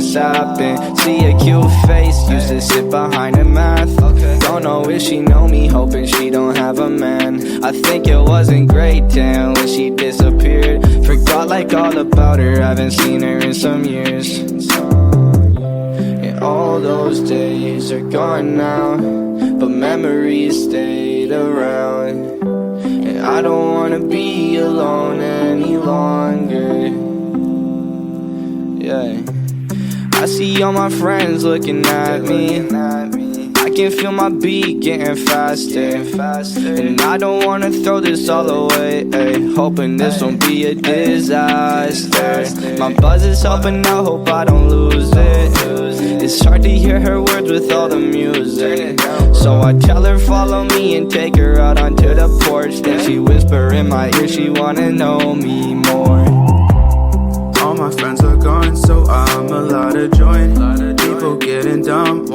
just happened. See a cute face, used to sit behind the math. Don't know if she know me, hoping she don't have a man. I think it wasn't great, damn, when she disappeared. Forgot like all about her, haven't seen her in some years. And all those days are gone now, but memories stayed around. And I don't wanna be alone any longer. Yeah, I see all my friends looking at me. I can feel my beat getting faster, and I don't wanna throw this all away, ay. Hoping this won't be a disaster. My buzz is helping out, hope I don't lose it. It's hard to hear her words with all the music, so I tell her follow me and take her out onto the porch. Then she whisper in my ear she wanna know me more. All my friends are gone, so I'm allowed to join. People getting dumb.